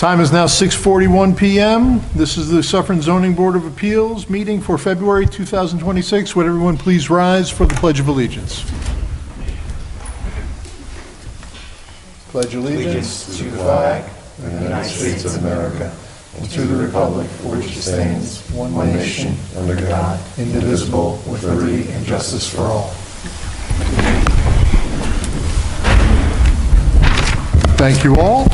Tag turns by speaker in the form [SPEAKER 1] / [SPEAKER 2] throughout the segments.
[SPEAKER 1] Time is now 6:41 p.m. This is the Suffern Zoning Board of Appeals meeting for February 2026. Would everyone please rise for the Pledge of Allegiance? Pledge allegiance to the flag of the United States of America and to the republic for which it stands, one nation, under God, indivisible, with liberty and justice for all. Thank you all.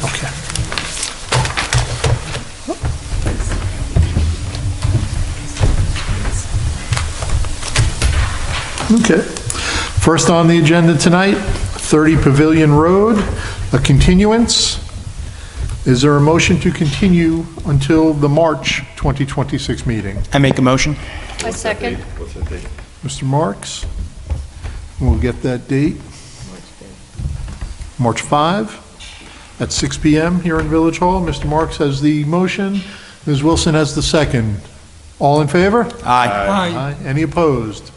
[SPEAKER 1] Okay. Okay. First on the agenda tonight, 30 Pavilion Road, a continuance. Is there a motion to continue until the March 2026 meeting?
[SPEAKER 2] I make a motion.
[SPEAKER 3] I second.
[SPEAKER 4] What's that date?
[SPEAKER 1] Mr. Marks, we'll get that date. March 5 at 6 p.m. here in Village Hall. Mr. Marks has the motion. Ms. Wilson has the second. All in favor?
[SPEAKER 2] Aye.
[SPEAKER 1] Aye. Any opposed?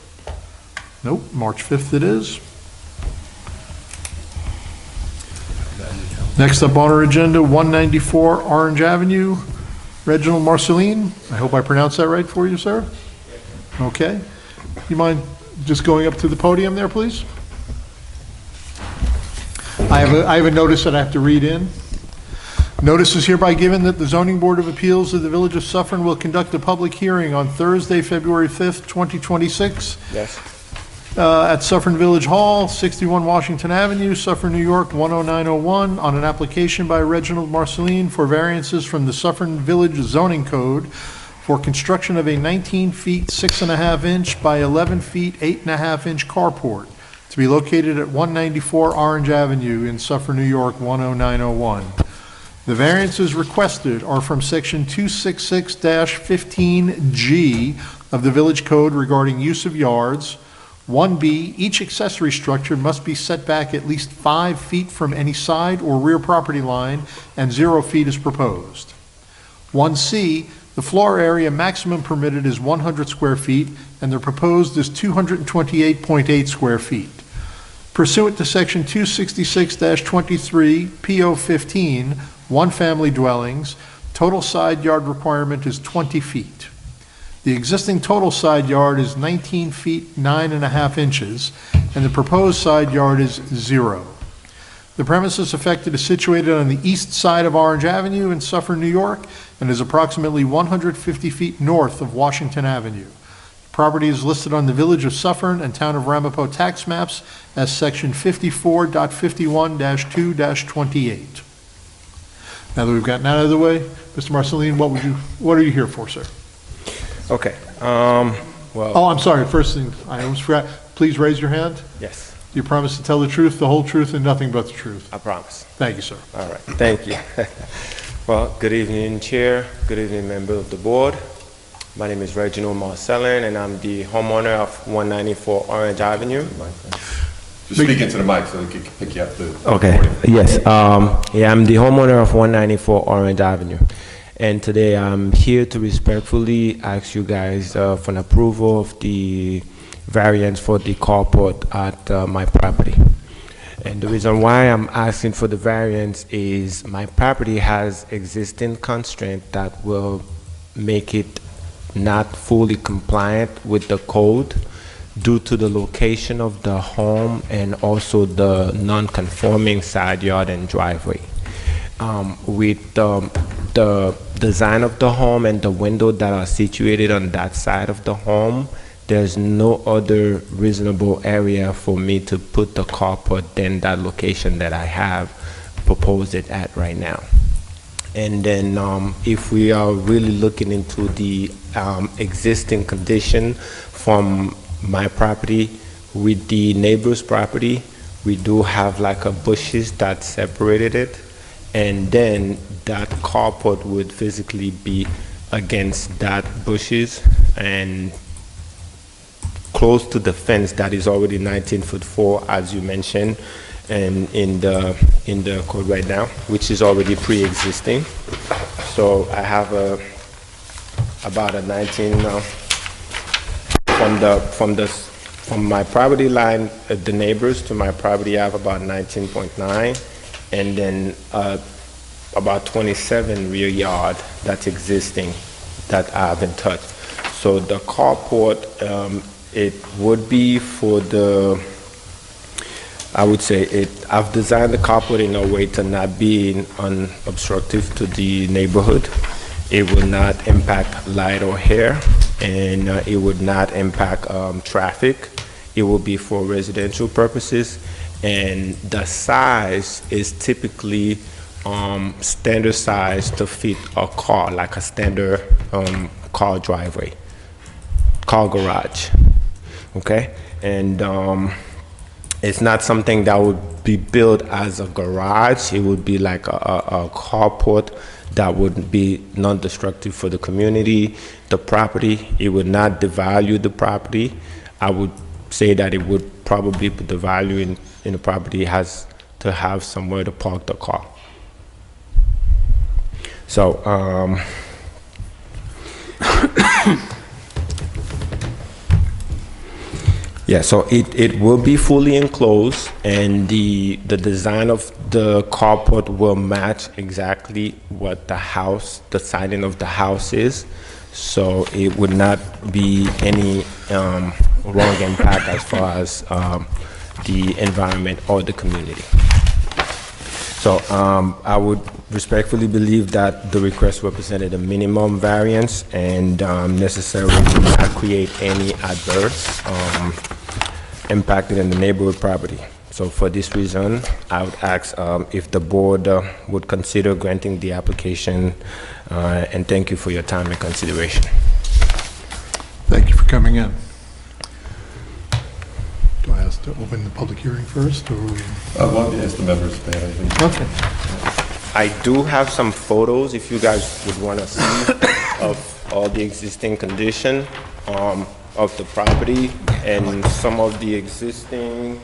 [SPEAKER 1] Nope. March 5th it is. Next up on our agenda, 194 Orange Avenue. Reginald Marceline. I hope I pronounced that right for you, sir. Okay. You mind just going up to the podium there, please? I have a notice that I have to read in. Notice is hereby given that the Zoning Board of Appeals of the Village of Suffern will conduct a public hearing on Thursday, February 5th, 2026.
[SPEAKER 4] Yes.
[SPEAKER 1] At Suffern Village Hall, 61 Washington Avenue, Suffern, New York, 10901, on an application by Reginald Marceline for variances from the Suffern Village Zoning Code for construction of a 19 feet 6.5 inch by 11 feet 8.5 inch carport to be located at 194 Orange Avenue in Suffern, New York, 10901. The variances requested are from section 266-15G of the Village Code regarding use of yards. 1B, each accessory structure must be set back at least 5 feet from any side or rear property line, and 0 feet is proposed. 1C, the floor area maximum permitted is 100 square feet, and the proposed is 228.8 square feet. Pursuant to section 266-23, PO 15, one-family dwellings, total side yard requirement is 20 feet. The existing total side yard is 19 feet 9.5 inches, and the proposed side yard is 0. The premises affected is situated on the east side of Orange Avenue in Suffern, New York, and is approximately 150 feet north of Washington Avenue. The property is listed on the Village of Suffern and Town of Ramapo tax maps as section 54.51-2-28. Now that we've gotten that out of the way, Mr. Marceline, what are you here for, sir?
[SPEAKER 4] Okay. Well.
[SPEAKER 1] Oh, I'm sorry. First thing, I almost forgot. Please raise your hand.
[SPEAKER 4] Yes.
[SPEAKER 1] Do you promise to tell the truth, the whole truth, and nothing but the truth?
[SPEAKER 4] I promise.
[SPEAKER 1] Thank you, sir.
[SPEAKER 4] All right. Thank you. Well, good evening, Chair. Good evening, member of the board. My name is Reginald Marcelin, and I'm the homeowner of 194 Orange Avenue.
[SPEAKER 5] Just speak into the mic so they can pick you up.
[SPEAKER 4] Okay. Yes. Yeah, I'm the homeowner of 194 Orange Avenue. And today I'm here to respectfully ask you guys for an approval of the variance for the carport at my property. And the reason why I'm asking for the variance is my property has existing constraint that will make it not fully compliant with the code due to the location of the home and also the non-conforming side yard and driveway. With the design of the home and the window that are situated on that side of the home, there's no other reasonable area for me to put the carport than that location that I have proposed it at right now. And then if we are really looking into the existing condition from my property with the neighbor's property, we do have like a bushes that separated it, and then that carport would physically be against that bushes and close to the fence that is already 19'4", as you mentioned, and in the code right now, which is already pre-existing. So I have about a 19 from my property line, the neighbors to my property, I have about 19.9, and then about 27 rear yard that's existing that I haven't touched. So the carport, it would be for the, I would say I've designed the carport in a way to not be unobstructive to the neighborhood. It will not impact light or hair, and it would not impact traffic. It will be for residential purposes, and the size is typically standard size to fit a car, like a standard car driveway, car garage, okay? And it's not something that would be built as a garage. It would be like a carport that would be non-destructive for the community, the property. It would not devalue the property. I would say that it would probably put the value in the property has to have somewhere to park the car. So, yeah, so it will be fully enclosed, and the design of the carport will match exactly what the siding of the house is. So it would not be any wrong impact as far as the environment or the community. So I would respectfully believe that the request represented a minimum variance and necessarily would not create any adverse impacted in the neighborhood property. So for this reason, I would ask if the board would consider granting the application, and thank you for your time and consideration.
[SPEAKER 1] Thank you for coming in. Do I ask to open the public hearing first, or?
[SPEAKER 5] I want to ask the members if they have anything.
[SPEAKER 1] Okay.
[SPEAKER 4] I do have some photos, if you guys would want to see, of all the existing condition of the property and some of the existing.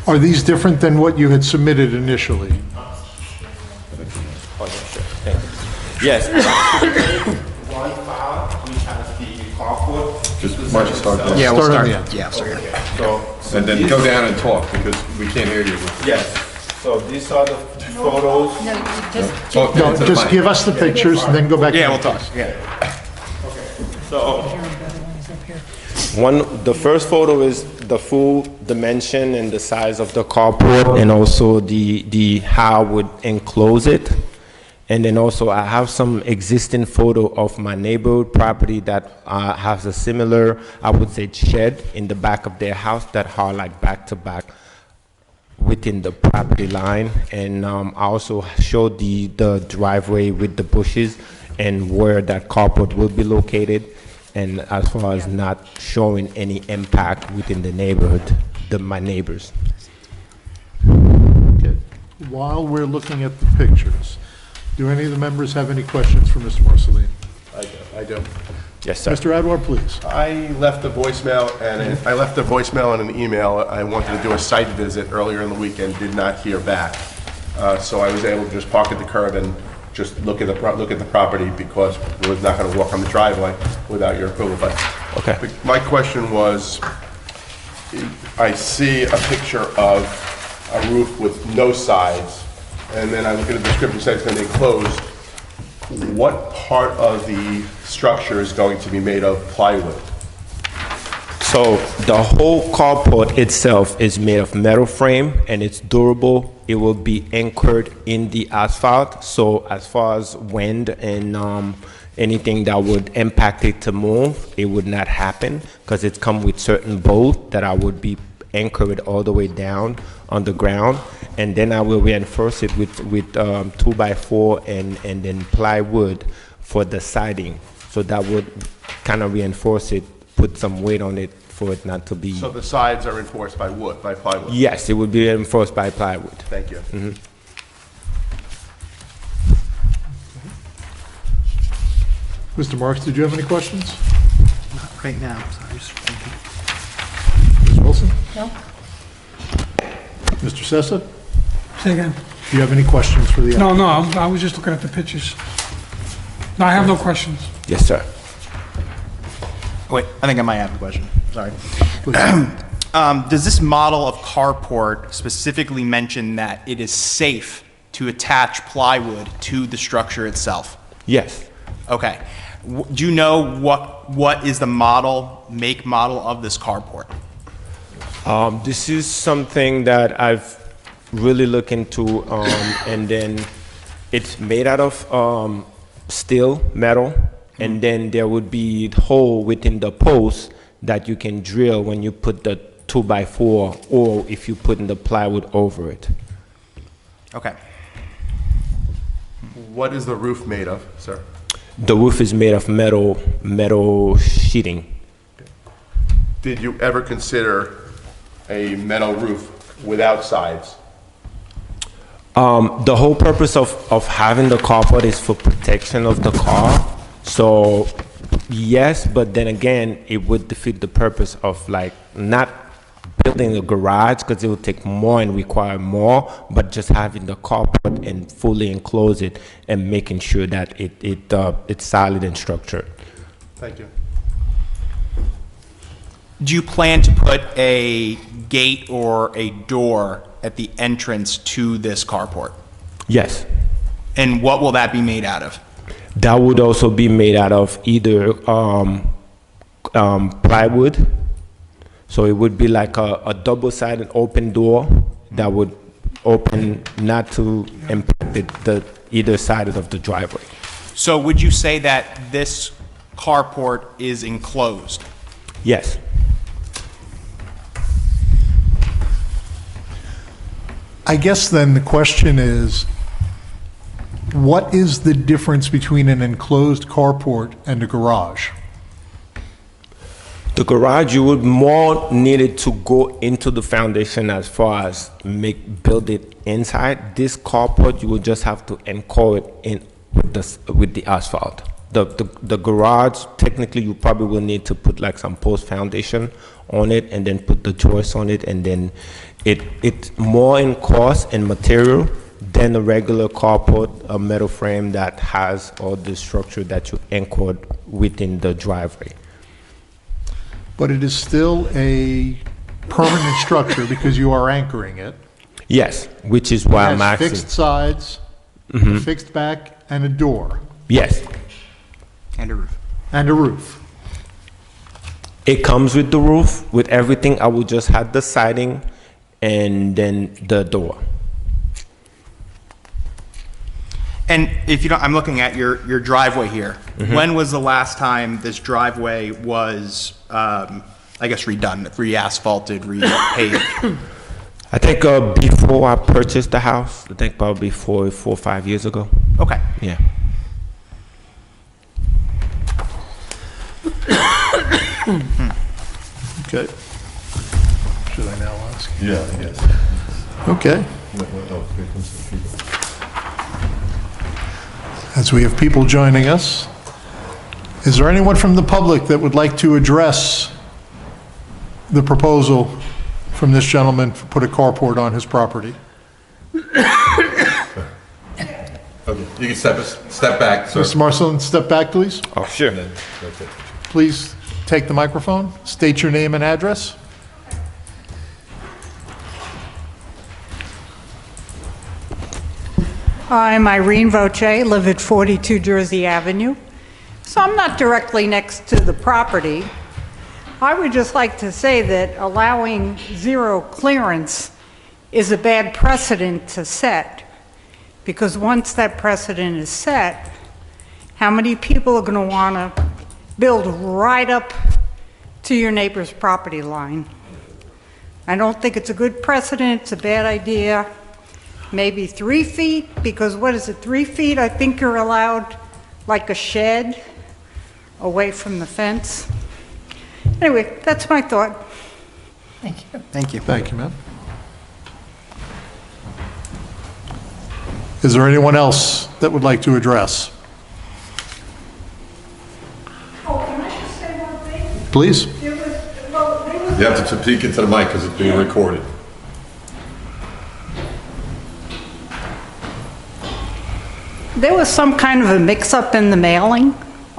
[SPEAKER 1] Are these different than what you had submitted initially?
[SPEAKER 4] Oh, yeah, sure. Thank you. Yes. One file, which has the carport.
[SPEAKER 5] Just, why don't you start there?
[SPEAKER 2] Yeah, we'll
[SPEAKER 1] Start on
[SPEAKER 2] start.
[SPEAKER 1] the end.
[SPEAKER 2] Yeah, start here.
[SPEAKER 4] So
[SPEAKER 5] And then go down and talk, because we can't hear you.
[SPEAKER 4] yes. So these are the photos.
[SPEAKER 3] No, you just,
[SPEAKER 5] Talk
[SPEAKER 1] No,
[SPEAKER 5] into the
[SPEAKER 1] just
[SPEAKER 5] mic.
[SPEAKER 1] give us the pictures and then go back.
[SPEAKER 2] Yeah,
[SPEAKER 1] to
[SPEAKER 2] we'll
[SPEAKER 1] the-
[SPEAKER 2] talk. Yeah.
[SPEAKER 4] So the first photo is the full dimension and the size of the carport, and also the how I would enclose it. And then also I have some existing photo of my neighborhood property that has a similar, I would say, shed in the back of their house that are like back to back within the property line. And I also showed the driveway with the bushes and where that carport will be located. And as far as not showing any impact within the neighborhood, my neighbors.
[SPEAKER 1] Okay. While we're looking at the pictures, do any of the members have any questions for Mr. Marceline?
[SPEAKER 6] I do.
[SPEAKER 4] Yes, sir.
[SPEAKER 1] Mr. Adwar, please.
[SPEAKER 6] I left a voicemail and an email. I wanted to do a site visit earlier in the week and did not hear back. So I was able to just park at the curb and just look at the property because we was not going to walk on the driveway without your approval. But
[SPEAKER 4] Okay.
[SPEAKER 6] my question was, I see a picture of a roof with no sides, and then I look at the description, it says it's going to be enclosed. What part of the structure is going to be made of plywood?
[SPEAKER 4] So the whole carport itself is made of metal frame and it's durable. It will be anchored in the asphalt. So as far as wind and anything that would impact it to move, it would not happen because it's come with certain bolts that I would be anchored all the way down on the ground. And then I will reinforce it with 2x4 and then plywood for the siding. So that would kind of reinforce it, put some weight on it for it not to be.
[SPEAKER 6] So the sides are reinforced by wood, by plywood?
[SPEAKER 4] Yes, it would be reinforced by plywood.
[SPEAKER 6] Thank you.
[SPEAKER 1] Mr. Marks, did you have any questions?
[SPEAKER 2] Not right now, sorry. Just thinking.
[SPEAKER 1] Ms. Wilson?
[SPEAKER 3] no?
[SPEAKER 1] Mr. Sessa?
[SPEAKER 7] Say again?
[SPEAKER 1] Do you have any questions for the applicant?
[SPEAKER 7] No, I was just looking at the pictures. No, I have no questions.
[SPEAKER 4] Yes, sir.
[SPEAKER 3] Wait, I think I might have a question. Sorry. Does this model of carport specifically mention that it is safe to attach plywood to the structure itself?
[SPEAKER 4] Yes.
[SPEAKER 3] Okay. Do you know what is the make model of this carport?
[SPEAKER 4] This is something that I've really looked into, and then it's made out of steel, metal, and then there would be a hole within the post that you can drill when you put the 2x4, or if you put in the plywood over it.
[SPEAKER 3] Okay.
[SPEAKER 6] What is the roof made of, sir?
[SPEAKER 4] The roof is made of metal sheeting.
[SPEAKER 6] Did you ever consider a metal roof without sides?
[SPEAKER 4] The whole purpose of having the carport is for protection of the car. So yes, but then again, it would defeat the purpose of like not building a garage because it would take more and require more, but just having the carport and fully enclose it and making sure that it's solid and structured.
[SPEAKER 6] Thank you.
[SPEAKER 3] Do you plan to put a gate or a door at the entrance to this carport?
[SPEAKER 4] Yes.
[SPEAKER 3] And what will that be made out of?
[SPEAKER 4] That would also be made out of either plywood. So it would be like a double-sided open door that would open not to impact the either side of the driveway.
[SPEAKER 3] So would you say that this carport is enclosed?
[SPEAKER 4] Yes.
[SPEAKER 1] I guess then the question is, what is the difference between an enclosed carport and a garage?
[SPEAKER 4] The garage, you would more need it to go into the foundation as far as build it inside. This carport, you would just have to anchor it in with the asphalt. The garage, technically, you probably will need to put like some post foundation on it and then put the joists on it, and then it's more in cost and material than a regular carport, a metal frame that has all the structure that you anchored within the driveway.
[SPEAKER 1] But it is still a permanent structure because you are anchoring it.
[SPEAKER 4] Yes, which is why
[SPEAKER 1] It
[SPEAKER 4] I'm
[SPEAKER 1] has
[SPEAKER 4] asking.
[SPEAKER 1] fixed sides, a fixed back, and a door,
[SPEAKER 4] Yes,
[SPEAKER 3] And a roof.
[SPEAKER 1] and a roof.
[SPEAKER 4] it comes with the roof, with everything. I will just have the siding and then the door.
[SPEAKER 3] And if you don't, I'm looking at your driveway here. When was the last time this driveway was, I guess, redone, re-asphalted, repaved?
[SPEAKER 4] I think before I purchased the house, I think probably 4 or 5 years ago.
[SPEAKER 3] Okay.
[SPEAKER 4] Yeah.
[SPEAKER 1] Okay. Should I now ask?
[SPEAKER 5] Yeah, I guess.
[SPEAKER 1] Okay.
[SPEAKER 5] Oh, here comes the people.
[SPEAKER 1] As we have people joining us, is there anyone from the public that would like to address the proposal from this gentleman to put a carport on his property?
[SPEAKER 5] Okay, you can step back, sir.
[SPEAKER 1] Mr. Marcelin, step back, please.
[SPEAKER 4] Oh, sure.
[SPEAKER 5] And then, that's it.
[SPEAKER 1] Please take the microphone, state your name and address.
[SPEAKER 7] I'm Irene Voce, live at 42 Jersey Avenue. So I'm not directly next to the property. I would just like to say that allowing zero clearance is a bad precedent to set, because once that precedent is set, how many people are going to want to build right up to your neighbor's property line? I don't think it's a good precedent, it's a bad idea. Maybe 3 feet, because what is it, 3 feet? I think you're allowed like a shed away from the fence. Anyway, that's my thought.
[SPEAKER 3] Thank you.
[SPEAKER 1] Thank you, ma'am. Is there anyone else that would like to address?
[SPEAKER 7] Oh, can I just say one thing?
[SPEAKER 1] Please.
[SPEAKER 5] You have to speak into the mic because it's being recorded.
[SPEAKER 7] There was some kind of a mix-up in the mailing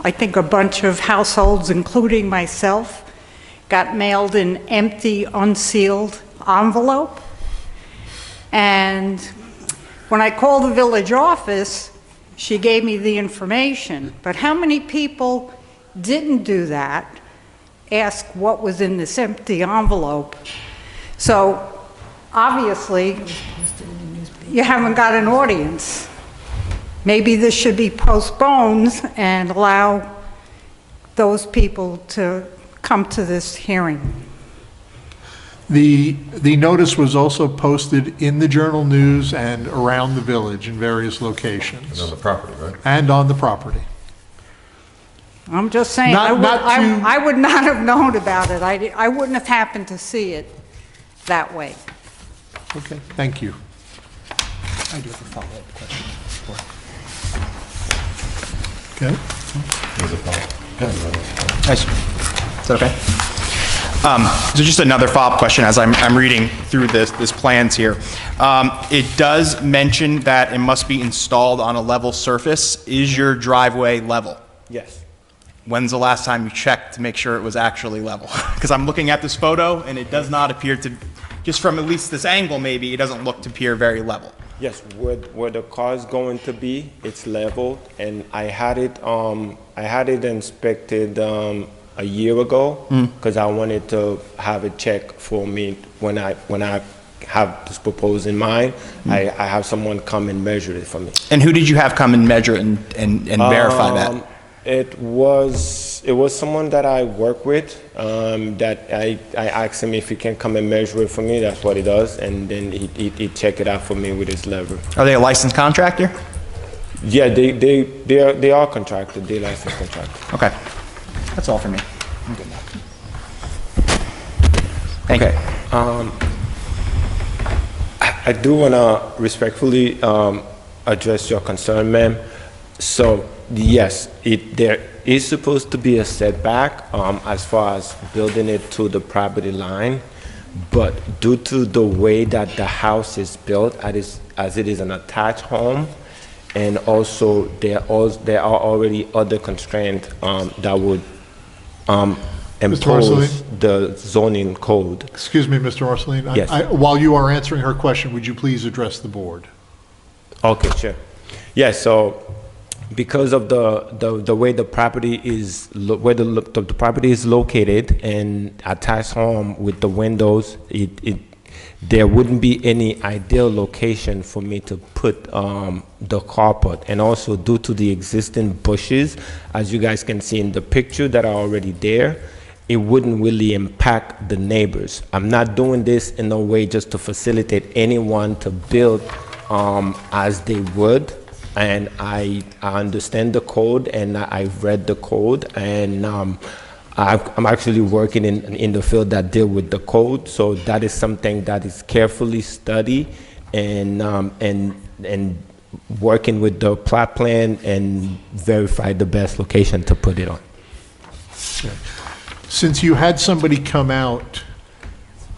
[SPEAKER 7] I think a bunch of households, including myself, got mailed an empty, unsealed envelope. And when I called the village office, she gave me the information. But how many people didn't do that, ask what was in this empty envelope? So obviously, you haven't got an audience. Maybe this should be postponed and allow those people to come to this hearing.
[SPEAKER 1] The notice was also posted in the Journal News and around the village in various
[SPEAKER 5] And
[SPEAKER 1] locations.
[SPEAKER 5] on the property, right?
[SPEAKER 1] And on the property.
[SPEAKER 7] I'm just saying,
[SPEAKER 1] Not to-
[SPEAKER 7] I would not have known about it. I wouldn't have happened to see it that way.
[SPEAKER 1] Okay, thank you.
[SPEAKER 2] I do have a follow-up question.
[SPEAKER 1] Okay.
[SPEAKER 5] There's a follow-up.
[SPEAKER 3] Nice. Is that okay? So just another follow-up question as I'm reading through this plans here. It does mention that it must be installed on a level surface. Is your driveway level?
[SPEAKER 4] Yes.
[SPEAKER 3] When's the last time you checked to make sure it was actually level? Because I'm looking at this photo and it does not appear to, just from at least this angle maybe, it doesn't look to appear very level.
[SPEAKER 4] Yes, where the car's going to be, it's leveled, and I had it inspected a year ago because I wanted to have it checked for me when I have this proposed in mind. I have someone come and measure it for me.
[SPEAKER 3] And who did you have come and measure and verify that?
[SPEAKER 4] It was someone that I work with that I asked him if he can come and measure it for me. That's what he does, and then he check it out for me with his lever.
[SPEAKER 3] Are they a licensed contractor?
[SPEAKER 4] Yeah, they are contracted. They licensed contractor.
[SPEAKER 3] Okay. That's all for me. I'm good now. Thank you.
[SPEAKER 4] I do want to respectfully address your concern, ma'am. So, yes, there is supposed to be a setback as far as building it to the property line, but due to the way that the house is built, as it is an attached home, and also there are already other constraints that would impose
[SPEAKER 1] Marceline?
[SPEAKER 4] the zoning code.
[SPEAKER 1] Excuse me, Mr. Marceline.
[SPEAKER 4] Yes.
[SPEAKER 1] While you are answering her question, would you please address the board?
[SPEAKER 4] Okay, sure. Yeah, so because of the way the property is where the property is located and attached home with the windows, there wouldn't be any ideal location for me to put the carport. And also due to the existing bushes, as you guys can see in the picture that are already there, it wouldn't really impact the neighbors. I'm not doing this in a way just to facilitate anyone to build as they would. And I understand the code, and I've read the code, and I'm actually working in the field that deal with the code. So that is something that is carefully studied and working with the plot plan and verify the best location to put it on.
[SPEAKER 1] Okay. Since you had somebody come out,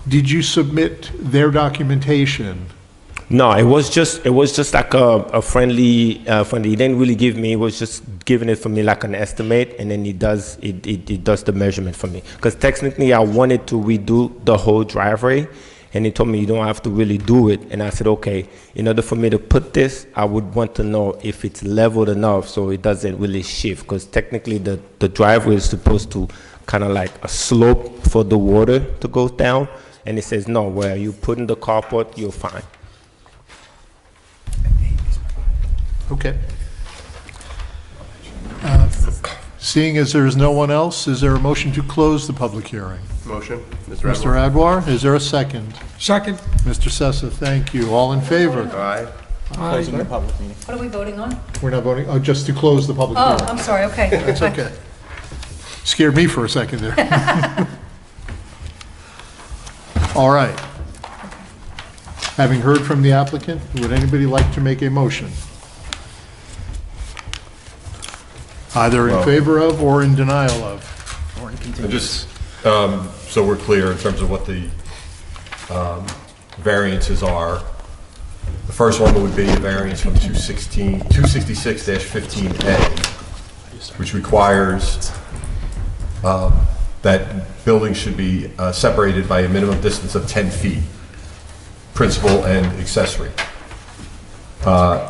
[SPEAKER 1] did you submit their documentation?
[SPEAKER 4] No, it was just like a friendly. He didn't really give me. He was just giving it for me like an estimate, and then he does the measurement for me. Because technically, I wanted to redo the whole driveway, and he told me you don't have to really do it. And I said, okay. In order for me to put this, I would want to know if it's leveled enough so it doesn't really shift. Because technically, the driveway is supposed to kind of like a slope for the water to go down, and it says no. Where you put in the carport, you're fine.
[SPEAKER 1] Okay. Seeing as there is no one else, is there a motion to close the public hearing?
[SPEAKER 6] Motion, Mr.
[SPEAKER 1] Mr. Adwar, is there a second?
[SPEAKER 2] Second.
[SPEAKER 1] Mr. Sessa, thank you. All in favor?
[SPEAKER 6] Aye.
[SPEAKER 3] Closing the public meeting.
[SPEAKER 8] What are we voting on?
[SPEAKER 1] We're not voting, oh, just to close the public
[SPEAKER 8] Oh,
[SPEAKER 1] hearing.
[SPEAKER 8] I'm sorry, okay.
[SPEAKER 1] That's okay. Scared me for a second there. All right. Having heard from the applicant, would anybody like to make a motion? Either in favor of or in denial of?
[SPEAKER 3] Or in
[SPEAKER 5] And
[SPEAKER 3] continuance.
[SPEAKER 5] just, so we're clear in terms of what the variances are. The first one would be a variance from 266-15A which requires that buildings should be separated by a minimum distance of 10 feet, principal and accessory.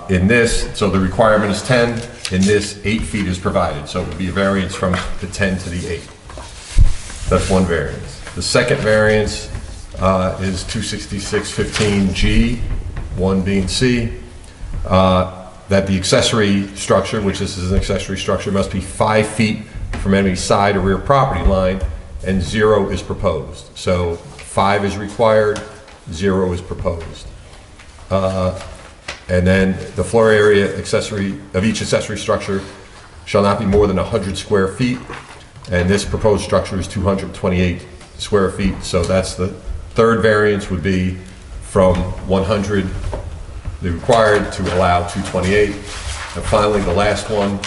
[SPEAKER 5] In this, so the requirement is 10, in this 8 feet is provided, so it would be a variance from the 10 to the 8. That's one variance. The second variance is 266-15G, 1B and C, that the accessory structure, which this is an accessory structure, must be 5 feet from any side or rear property line, and 0 is proposed. So 5 is required, 0 is proposed. And then the floor area of each accessory structure shall not be more than 100 square feet, and this proposed structure is 228 square feet, so that's the third variance would be from 100, the required, to allow 228. And finally, the last one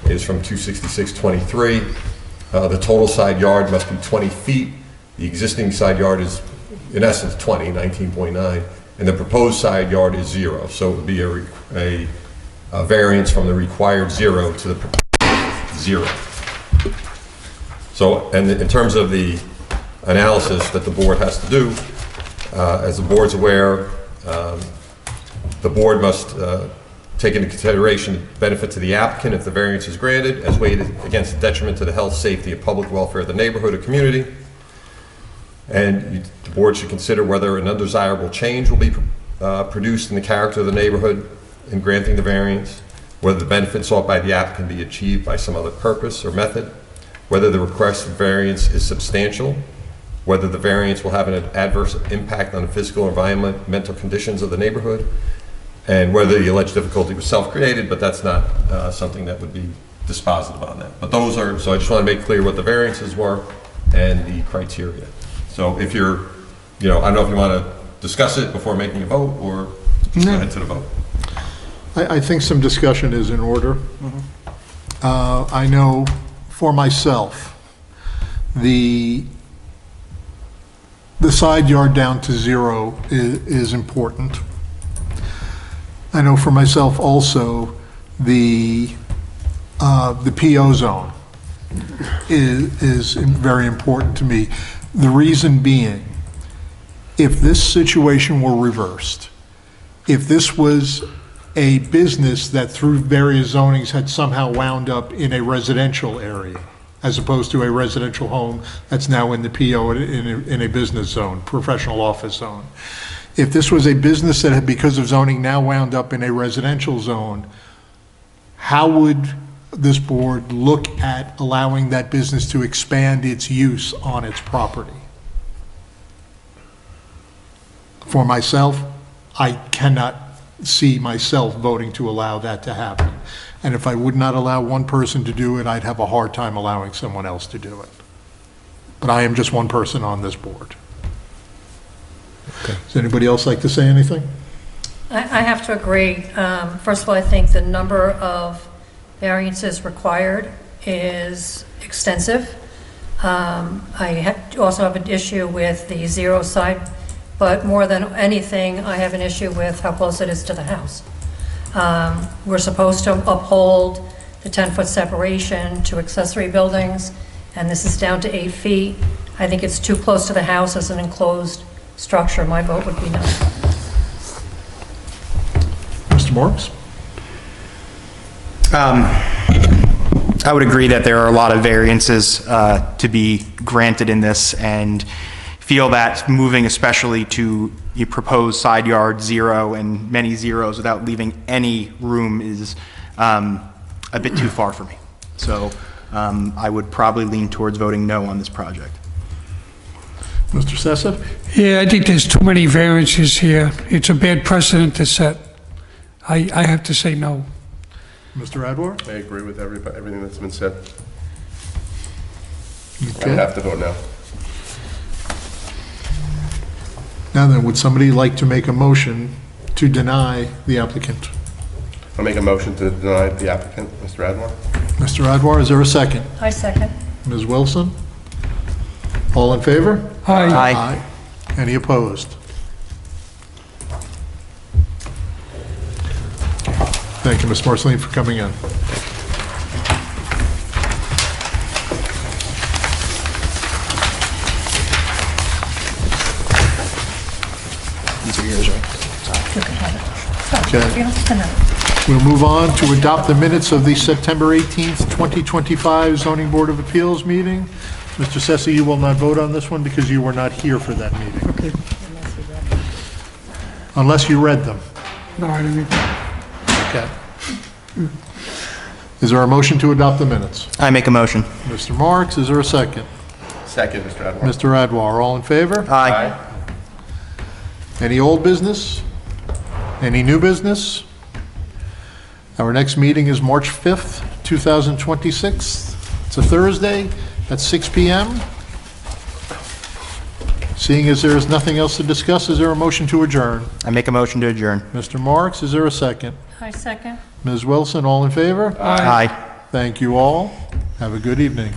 [SPEAKER 5] is from 266-23. The total side yard must be 20 feet. The existing side yard is, in essence, 19.9, and the proposed side yard is 0. So it would be a variance from the required 0 to the proposed 0. So, and in terms of the analysis that the board has to do, as the board's aware, the board must take into consideration the benefit to the applicant if the variance is granted, as weighed against the detriment to the health, safety, and public welfare of the neighborhood or community. And the board should consider whether an undesirable change will be produced in the character of the neighborhood in granting the variance, whether the benefit sought by the applicant be achieved by some other purpose or method, whether the requested variance is substantial, whether the variance will have an adverse impact on the physical or environmental conditions of the neighborhood, and whether the alleged difficulty was self-created, but that's not something that would be dispositive on that. But those are, so I just want to make clear what the variances were and the criteria. So if you're, I don't know if you want to discuss it before making a vote, or just go ahead to the vote.
[SPEAKER 1] I think some discussion is in order. I know for myself, the side yard down to 0 is important. I know for myself also, the PO zone is very important to me. The reason being, if this situation were reversed, if this was a business that through various zonings had somehow wound up in a residential area, as opposed to a residential home that's now in the PO in a business zone, professional office zone. If this was a business that had, because of zoning, now wound up in a residential zone, how would this board look at allowing that business to expand its use on its property? For myself, I cannot see myself voting to allow that to happen. And if I would not allow one person to do it, I'd have a hard time allowing someone else to do it. But I am just one person on this board. Okay. Does anybody else like to say anything?
[SPEAKER 8] I have to agree. First of all, I think the number of variances required is extensive. I also have an issue with the 0 side, but more than anything, I have an issue with how close it is to the house. We're supposed to uphold the 10-foot separation to accessory buildings, and this is down to 8 feet. I think it's too close to the house as an enclosed structure. My vote would be no.
[SPEAKER 1] Mr. Morris?
[SPEAKER 3] I would agree that there are a lot of variances to be granted in this, and feel that moving especially to you propose side yard 0 and many zeros without leaving any room is a bit too far for me. So I would probably lean towards voting no on this project.
[SPEAKER 1] Mr. Sessa?
[SPEAKER 9] Yeah, I think there's too many variances here. It's a bad precedent to set. I have to say no.
[SPEAKER 1] Mr. Adwar?
[SPEAKER 6] I agree with everything that's been said.
[SPEAKER 1] Okay.
[SPEAKER 6] I have to vote no.
[SPEAKER 1] Now then, would somebody like to make a motion to deny the applicant?
[SPEAKER 6] I'll make a motion to deny the applicant, Mr. Adwar.
[SPEAKER 1] Mr. Adwar, is there a second?
[SPEAKER 8] I second.
[SPEAKER 1] Ms. Wilson? All in favor?
[SPEAKER 9] Aye.
[SPEAKER 1] Aye. Any opposed? Thank you, Ms. Marceline, for coming in.
[SPEAKER 3] These are yours, right?
[SPEAKER 8] You can have it.
[SPEAKER 1] Okay.
[SPEAKER 8] You don't have to have it.
[SPEAKER 1] We'll move on to adopt the minutes of the September 18th, 2025 Zoning Board of Appeals meeting. Mr. Sessa, you will not vote on this one because you were not here for that meeting.
[SPEAKER 9] Okay.
[SPEAKER 1] Unless you read them.
[SPEAKER 9] No, I didn't.
[SPEAKER 1] Okay. Is there a motion to adopt the minutes?
[SPEAKER 3] I make a motion.
[SPEAKER 1] Mr. Marks, is there a second?
[SPEAKER 6] Second, Mr. Adwar.
[SPEAKER 1] Mr. Adwar, all in favor?
[SPEAKER 3] Aye.
[SPEAKER 1] Any old business? Any new business? Our next meeting is March 5th, 2026. It's a Thursday at 6 p.m. Seeing as there is nothing else to discuss, is there a motion to adjourn?
[SPEAKER 3] I make a motion to adjourn.
[SPEAKER 1] Mr. Marks, is there a second?
[SPEAKER 8] I second.
[SPEAKER 1] Ms. Wilson, all in favor?
[SPEAKER 3] Aye.
[SPEAKER 1] Thank you all. Have a good evening.